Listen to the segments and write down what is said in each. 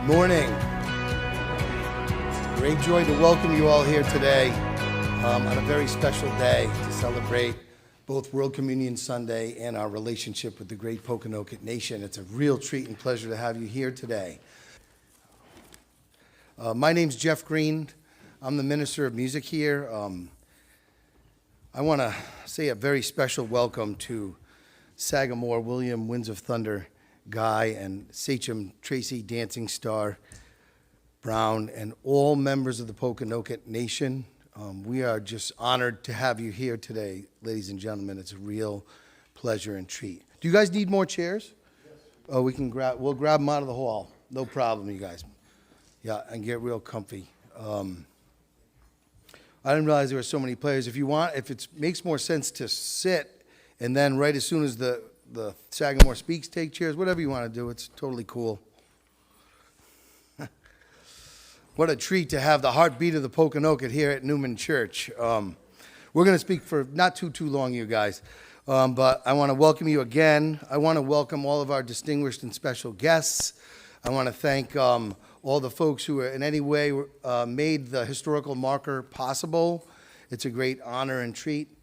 Morning. Great joy to welcome you all here today on a very special day to celebrate both World Communion Sunday and our relationship with the great Pokanoket Nation. It's a real treat and pleasure to have you here today. My name's Jeff Green. I'm the Minister of Music here. I want to say a very special welcome to Sagamore William Winds of Thunder Guy and Sachem Tracy Dancing Star Brown and all members of the Pokanoket Nation. We are just honored to have you here today, ladies and gentlemen. It's a real pleasure and treat. Do you guys need more chairs? Yes. Oh, we'll grab them out of the hall. No problem, you guys. Yeah, and get real comfy. I didn't realize there were so many players. If it makes more sense to sit and then right as soon as the Sagamore Speaks, take chairs, whatever you want to do. It's totally cool. What a treat to have the heartbeat of the Pokanoket here at Newman Church. We're going to speak for not too long, you guys, but I want to welcome you again. I want to welcome all of our distinguished and special guests. I want to thank all the folks who in any way made the historical marker possible. It's a great honor and treat.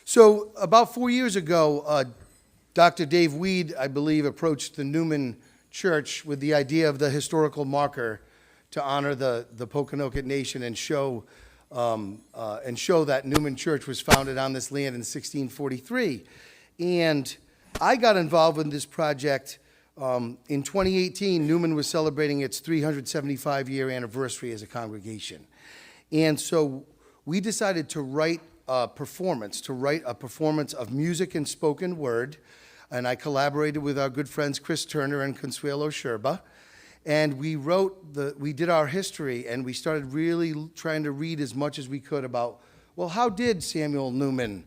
So about 4 years ago, Dr. Dave Weed, I believe, approached the Newman Church with the idea of the historical marker to honor the Pokanoket Nation and show that Newman Church was founded on this land in 1643. And I got involved in this project. In 2018, Newman was celebrating its 375-year anniversary as a congregation. And so we decided to write a performance of music and spoken word. And I collaborated with our good friends Chris Turner and Consuelo Sherba. And we did our history, and we started really trying to read as much as we could about, well, how did Samuel Newman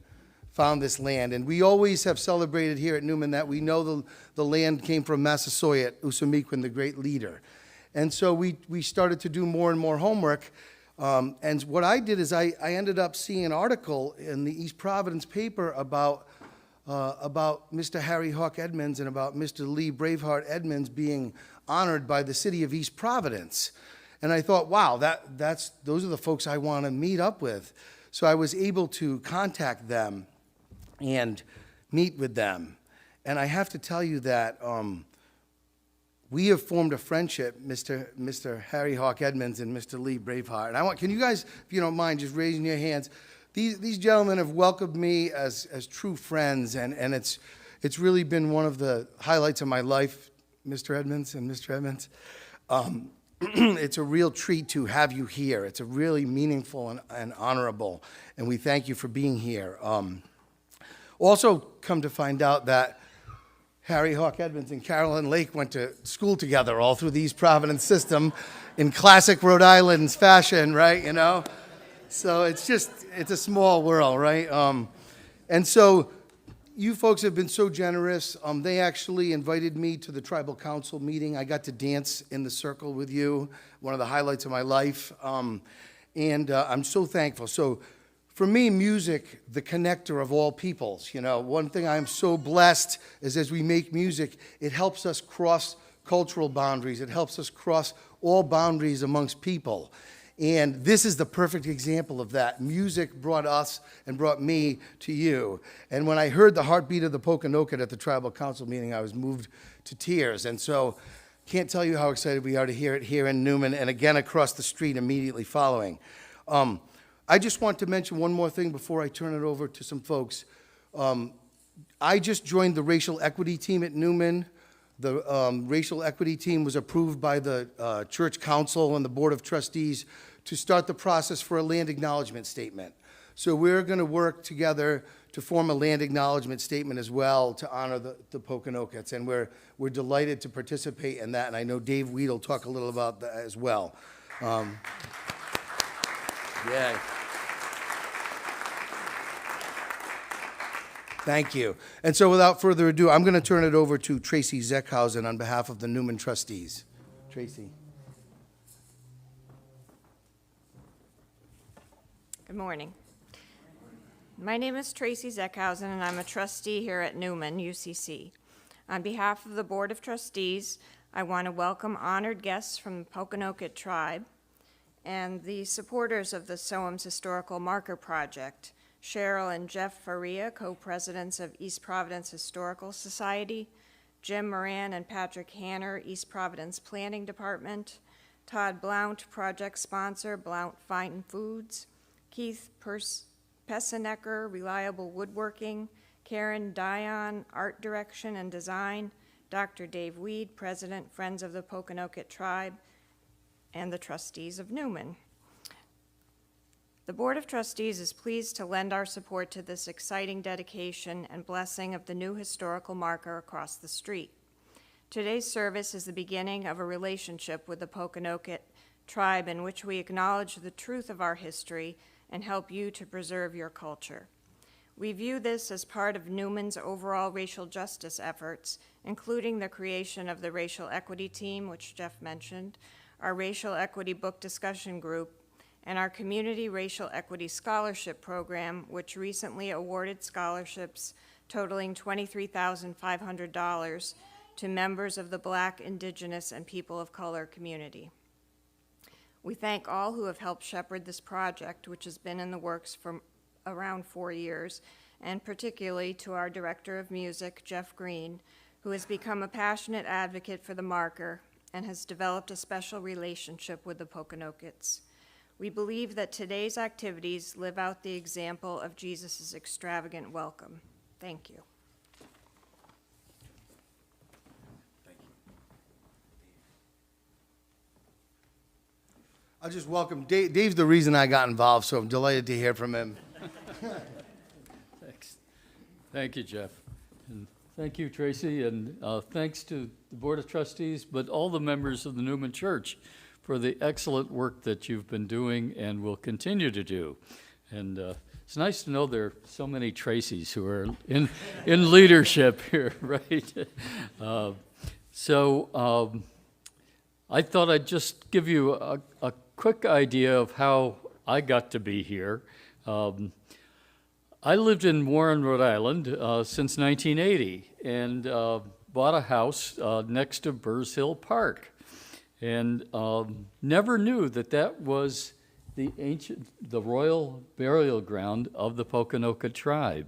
found this land? And we always have celebrated here at Newman that we know the land came from Massasoit, Usamequin, the great leader. And so we started to do more and more homework. And what I did is I ended up seeing an article in the East Providence paper about Mr. Harry Hawk Edmonds and about Mr. Lee Braveheart Edmonds being honored by the city of East Providence. And I thought, wow, those are the folks I want to meet up with. So I was able to contact them and meet with them. And I have to tell you that we have formed a friendship, Mr. Harry Hawk Edmonds and Mr. Lee Braveheart. And can you guys, if you don't mind, just raising your hands. These gentlemen have welcomed me as true friends, and it's really been one of the highlights of my life, Mr. Edmonds and Mr. Edmonds. It's a real treat to have you here. It's a really meaningful and honorable, and we thank you for being here. Also, come to find out that Harry Hawk Edmonds and Carolyn Lake went to school together all through the East Providence system in classic Rhode Island fashion, right, you know? So it's a small world, right? And so you folks have been so generous. They actually invited me to the tribal council meeting. I got to dance in the circle with you, one of the highlights of my life. And I'm so thankful. So for me, music, the connector of all peoples. You know, one thing I'm so blessed is as we make music, it helps us cross cultural boundaries. It helps us cross all boundaries amongst people. And this is the perfect example of that. Music brought us and brought me to you. And when I heard the heartbeat of the Pokanoket at the tribal council meeting, I was moved to tears. And so can't tell you how excited we are to hear it here in Newman and again across the street immediately following. I just want to mention one more thing before I turn it over to some folks. I just joined the racial equity team at Newman. The racial equity team was approved by the church council and the board of trustees to start the process for a land acknowledgement statement. So we're going to work together to form a land acknowledgement statement as well to honor the Pokanokets, and we're delighted to participate in that. And I know Dave Weed will talk a little about that as well. Yeah. Thank you. And so without further ado, I'm going to turn it over to Tracy Zeckhausen on behalf of the Newman trustees. Tracy. Good morning. My name is Tracy Zeckhausen, and I'm a trustee here at Newman, UCC. On behalf of the Board of Trustees, I want to welcome honored guests from the Pokanoket tribe and the supporters of the SOAM's Historical Marker Project, Cheryl and Jeff Faria, co-presidents of East Providence Historical Society, Jim Moran and Patrick Hanner, East Providence Planning Department, Todd Blount, project sponsor, Blount Fine Foods, Keith Pessenecker, Reliable Woodworking, Karen Dion, Art Direction and Design, Dr. Dave Weed, President, Friends of the Pokanoket Tribe, and the trustees of Newman. The Board of Trustees is pleased to lend our support to this exciting dedication and blessing of the new historical marker across the street. Today's service is the beginning of a relationship with the Pokanoket tribe in which we acknowledge the truth of our history and help you to preserve your culture. We view this as part of Newman's overall racial justice efforts, including the creation of the Racial Equity Team, which Jeff mentioned, our Racial Equity Book Discussion Group, and our Community Racial Equity Scholarship Program, which recently awarded scholarships totaling $23,500 to members of the Black, Indigenous, and People of Color community. We thank all who have helped shepherd this project, which has been in the works for around 4 years, and particularly to our Director of Music, Jeff Green, who has become a passionate advocate for the marker and has developed a special relationship with the Pokanokets. We believe that today's activities live out the example of Jesus' extravagant welcome. Thank you. I'll just welcome Dave. Dave's the reason I got involved, so I'm delighted to hear from him. Thanks. Thank you, Jeff. And thank you, Tracy, and thanks to the Board of Trustees, but all the members of the Newman Church for the excellent work that you've been doing and will continue to do. And it's nice to know there are so many Tracys who are in leadership here, right? I thought I'd just give you a quick idea of how I got to be here. I lived in Warren, Rhode Island since 1980 and bought a house next to Burrs Hill Park, and never knew that was the royal burial ground of the Pokanoket tribe.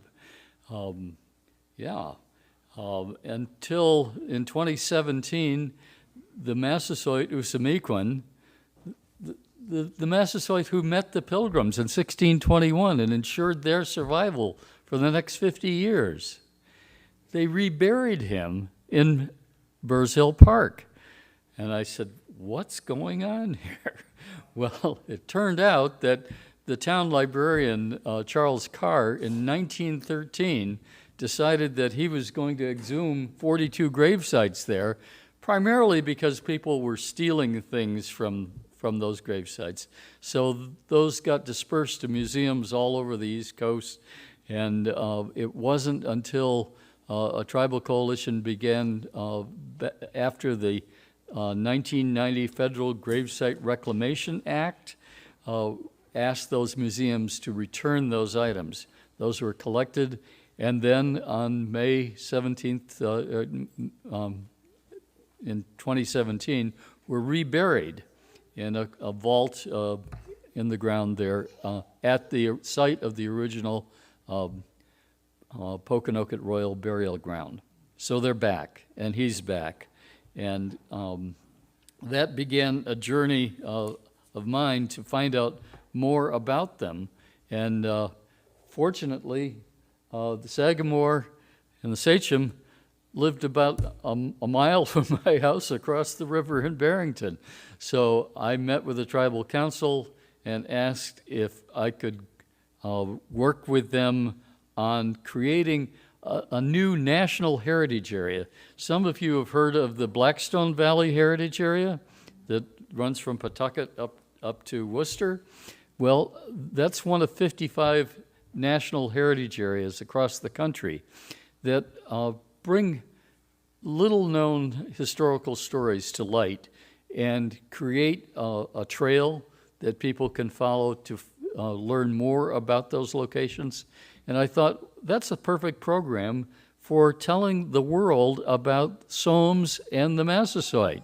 Until in 2017, the Massasoit Usamiquan, the Massasoit who met the Pilgrims in 1621 and ensured their survival for the next 50 years. They reburied him in Burrs Hill Park. And I said, what's going on here? Well, it turned out that the town librarian, Charles Carr, in 1913, decided that he was going to exhume 42 grave sites there, primarily because people were stealing things from those grave sites. So those got dispersed to museums all over the East Coast, and it wasn't until a tribal coalition began after the 1990 Federal Gravesite Reclamation Act asked those museums to return those items. Those were collected, and then on May 17th, in 2017, were reburied in a vault in the ground there at the site of the original Pokanoket Royal Burial Ground. So they're back, and he's back. And that began a journey of mine to find out more about them. And fortunately, the Sagamore and the Sachem lived about a mile from my house across the river in Barrington. So I met with the tribal council and asked if I could work with them on creating a new national heritage area. Some of you have heard of the Blackstone Valley Heritage Area that runs from Pawtucket up to Worcester. Well, that's one of 55 national heritage areas across the country that bring little-known historical stories to light and create a trail that people can follow to learn more about those locations. And I thought that's a perfect program for telling the world about Soames and the Massasoit,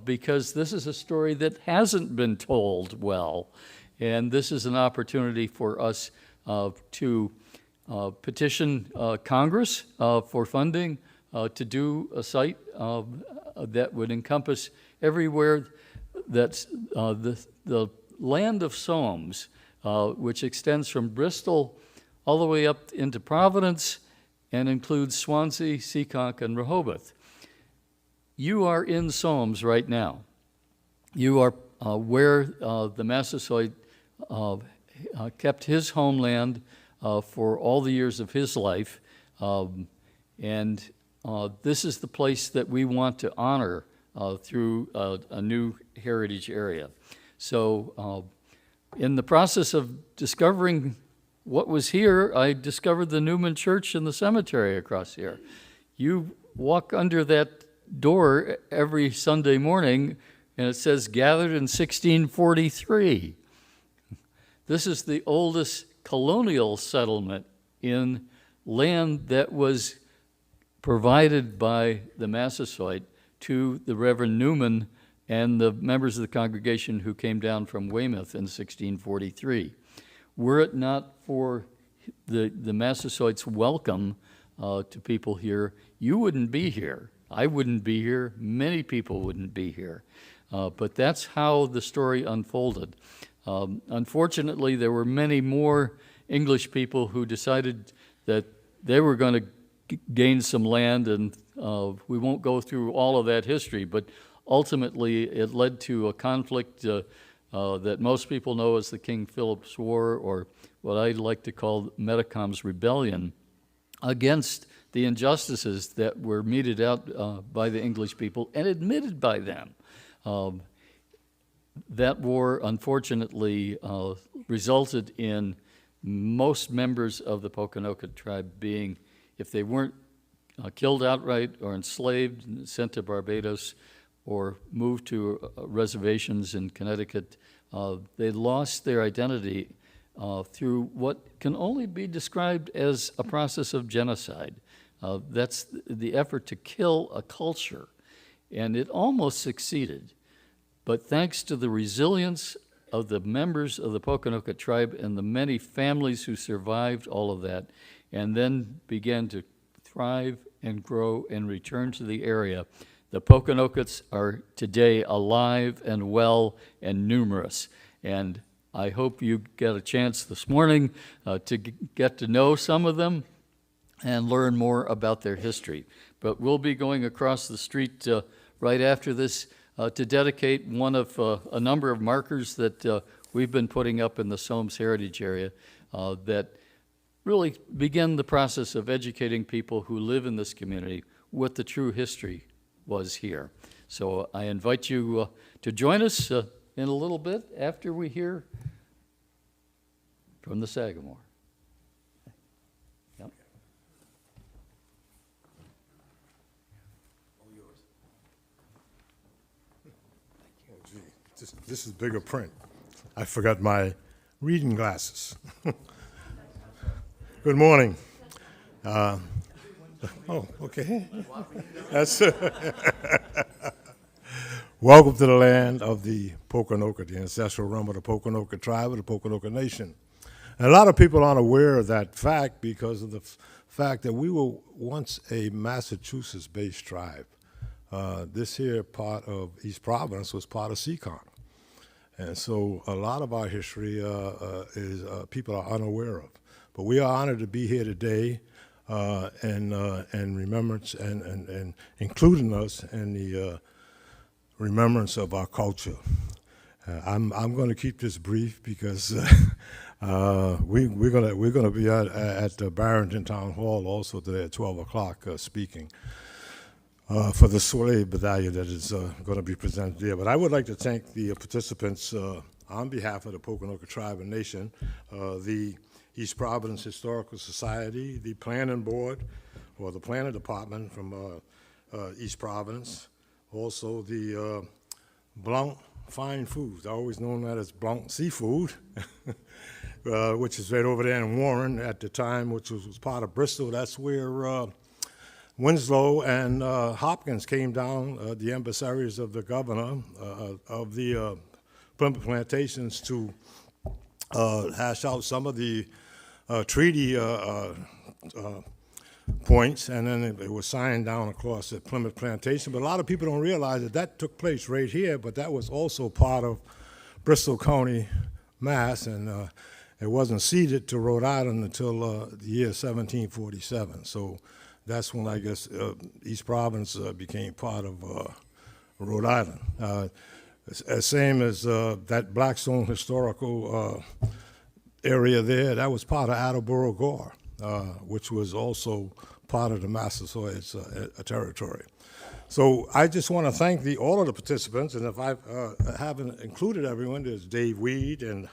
because this is a story that hasn't been told well. And this is an opportunity for us to petition Congress for funding to do a site that would encompass everywhere that's the land of Soames, which extends from Bristol all the way up into Providence and includes Swansea, Seekonk, and Rehoboth. You are in Soames right now. You are where the Massasoit kept his homeland for all the years of his life, and this is the place that we want to honor through a new heritage area. So in the process of discovering what was here, I discovered the Newman Church and the cemetery across here. You walk under that door every Sunday morning, and it says, gathered in 1643. This is the oldest colonial settlement in land that was provided by the Massasoit to the Reverend Newman and the members of the congregation who came down from Weymouth in 1643. Were it not for the Massasoit's welcome to people here, you wouldn't be here. I wouldn't be here. Many people wouldn't be here. But that's how the story unfolded. Unfortunately, there were many more English people who decided that they were going to gain some land, and we won't go through all of that history, but ultimately it led to a conflict that most people know as the King Phillips War, or what I like to call Metacom's Rebellion, against the injustices that were meted out by the English people and admitted by them. That war, unfortunately, resulted in most members of the Pokanoket tribe being, if they weren't killed outright or enslaved and sent to Barbados or moved to reservations in Connecticut, they lost their identity through what can only be described as a process of genocide. That's the effort to kill a culture, and it almost succeeded. But thanks to the resilience of the members of the Pokanoket tribe and the many families who survived all of that and then began to thrive and grow and return to the area, the Pokanokets are today alive and well and numerous. And I hope you get a chance this morning to get to know some of them and learn more about their history. But we'll be going across the street right after this to dedicate one of a number of markers that we've been putting up in the Soames Heritage area that really begin the process of educating people who live in this community what the true history was here. So I invite you to join us in a little bit after we hear from the Sagamore. Yep. This is bigger print. I forgot my reading glasses. Good morning. Oh, okay. That's welcome to the land of the Pokanoket, the ancestral realm of the Pokanoket tribe of the Pokanoket Nation. And a lot of people aren't aware of that fact because of the fact that we were once a Massachusetts-based tribe. This here part of East Providence was part of Seekonk. And so a lot of our history is people are unaware of. But we are honored to be here today and remembrance and including us in the remembrance of our culture. I'm going to keep this brief because we're going to be at the Barrington Town Hall also today at 12 o'clock speaking for the Soleil Battalion that is going to be presented there. But I would like to thank the participants on behalf of the Pokanoket Tribe and Nation, the East Providence Historical Society, the Planning Board, or the Planning Department from East Providence, also the Blanc Fine Foods, always known that as Blanc Seafood, which is right over there in Warren at the time, which was part of Bristol. That's where Winslow and Hopkins came down, the emissaries of the governor of the Plymouth plantations, to hash out some of the treaty points, and then it was signed down across the Plymouth plantation. But a lot of people don't realize that that took place right here, but that was also part of Bristol County, Mass, and it wasn't ceded to Rhode Island until the year 1747. So that's when, I guess, East Providence became part of Rhode Island. Same as that Blackstone historical area there, that was part of Attleboro Gore, which was also part of the Massasoit territory. So I just want to thank all of the participants, and if I haven't included everyone, there's Dave Weed, and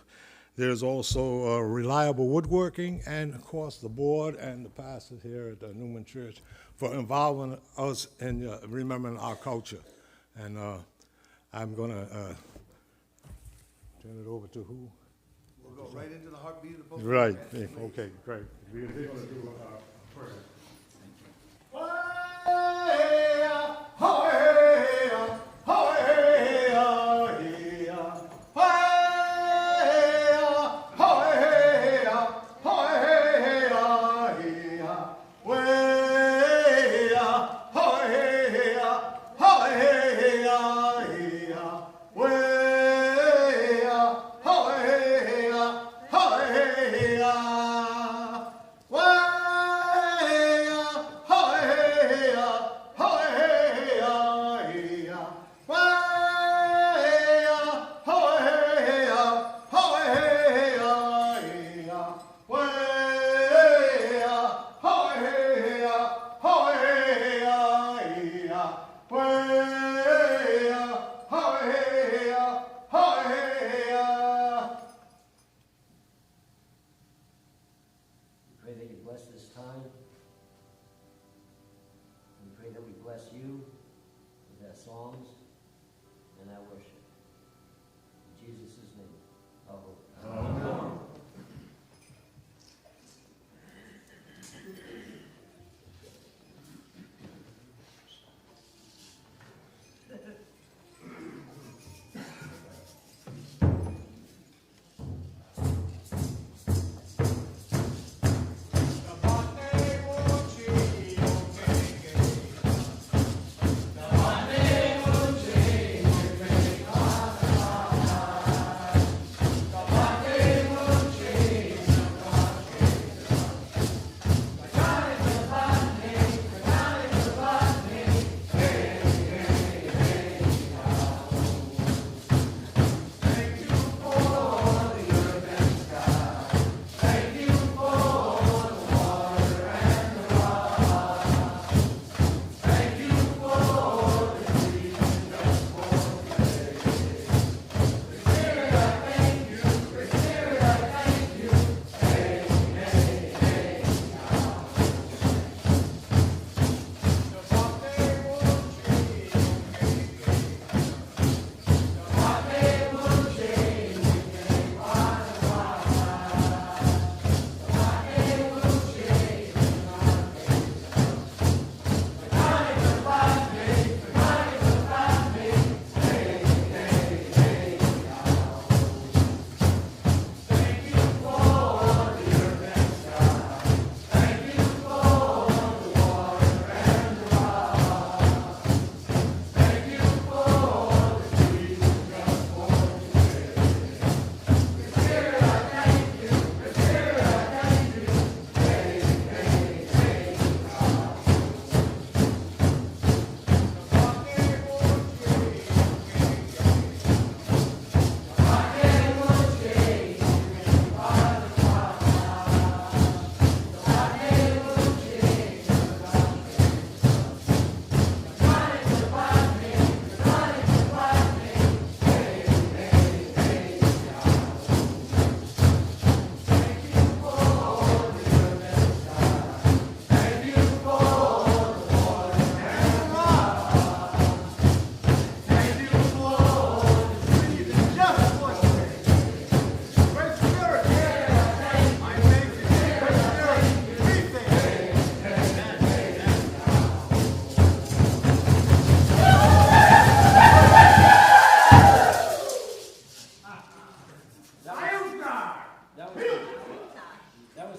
there's also Reliable Woodworking, and of course the board and the pastors here at the Newman Church for involving us in remembering our culture. And I'm going to turn it over to who? We'll go right into the heartbeat of the Pocono. Right, yeah, okay, great. We're going to do a prayer.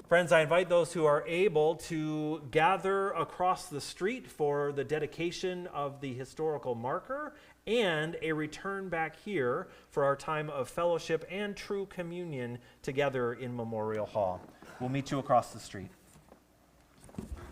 Friends, I invite those who are able to gather across the street for the dedication of the historical marker and a return back here for our time of fellowship and true communion together in Memorial Hall. We'll meet you across the street.